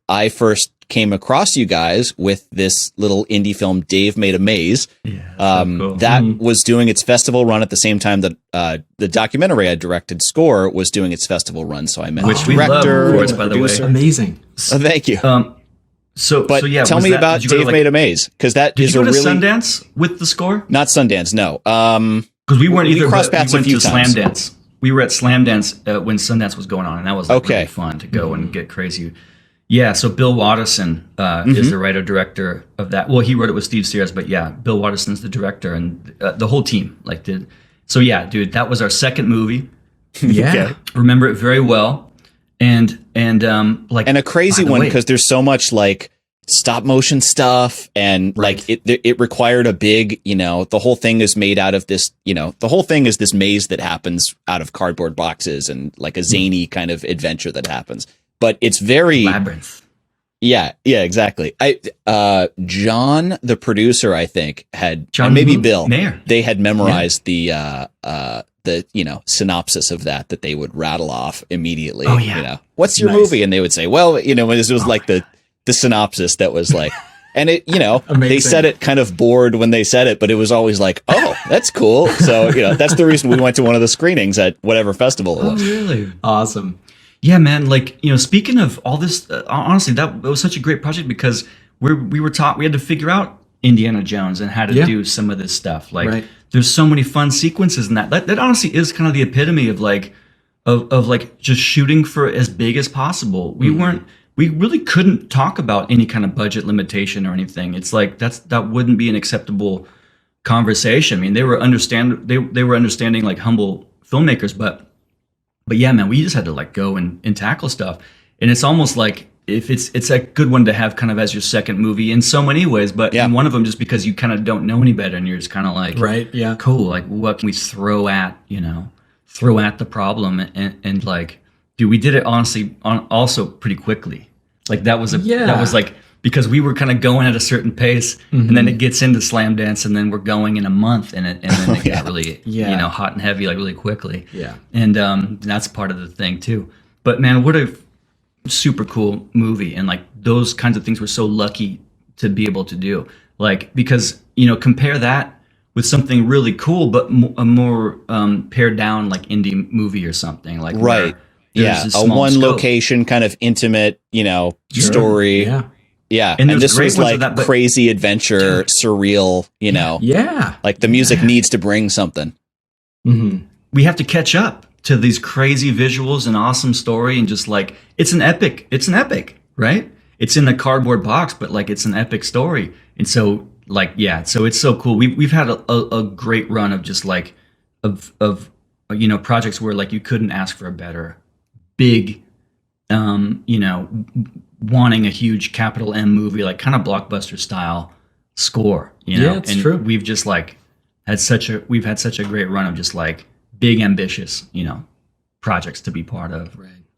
I first came across you guys with this little indie film, Dave Made a Maze. Yeah, so cool. That was doing its festival run at the same time that the documentary I directed, Score, was doing its festival run. So I met Which the we love, director, of course, by the way. Amazing. Thank you. So yeah, tell me about Dave Made a Maze, because that is a really... Did you go to Sundance with the Score? Not Sundance, no. Because we weren't either. We crossed paths we went a few to times. Slamdance. We were at Slamdance when Sundance was going on, and that was like really fun to go and get crazy. Yeah, so Bill Watterson is the writer-director of that. Well, he wrote it with Steve Sears, but yeah, Bill Watterson's the director, and the whole team did. So yeah, dude, that was our second movie. Yeah, Okay. Remember it very well, and a crazy one, because there's so much like stop motion stuff, and like it required a big, the whole thing is made out of this, the whole thing is this maze that happens out of cardboard boxes and like a zany kind of adventure that happens. But it's very labyrinth. Yeah, exactly. John, the producer, I think, had John and maybe Bill. Mayer. They had memorized the synopsis of that they would rattle off immediately. Oh yeah. What's your movie? And they would say, well, it was like the synopsis that was like, and it, they said it kind of bored when they said it, but it was always like, oh, that's cool. So that's the reason we went to one of the screenings at whatever festival it was. Oh really? Awesome. Yeah, man. Like, speaking of all this, honestly, that was such a great project because we had to figure out Indiana Jones and how to do some of this stuff. Like, there's so many fun sequences in that. That honestly is kind of the epitome of like just shooting for as big as possible. We really couldn't talk about any kind of budget limitation or anything. It's like that wouldn't be an acceptable conversation. I mean, they were understanding like humble filmmakers, but yeah, man, we just had to like go and tackle stuff. And it's almost like if it's a good one to have kind of as your second movie in so many ways, but in one of them, just because you kind of don't know any better and you're just kind of like, cool. Like, what can we throw at the problem? And like, dude, we did it honestly also pretty quickly. Like that was like, because we were kind of going at a certain pace, and then it gets into Slamdance, and then we're going in a month, and then it got really, hot and heavy, like really quickly. Yeah. And that's part of the thing too. But man, what a super cool movie, and like those kinds of things we're so lucky to be able to do. Like, because compare that with something really cool, but a more pared down like indie movie or something like a one scope. location kind of intimate, story. Yeah. Yeah, and this was like that, crazy adventure, surreal, Yeah. Like the music needs to bring something. Mm-hmm. We have to catch up to these crazy visuals and awesome story, and just like it's an epic, right? It's in a cardboard box, but like it's an epic story. And so like, so it's so cool. We've had a great run of just like of projects where like you couldn't ask for a better big wanting a huge capital M movie, like kind of blockbuster style score, Yeah, it's true. We've just like had such a great run of just like big ambitious, projects to be part of. Right.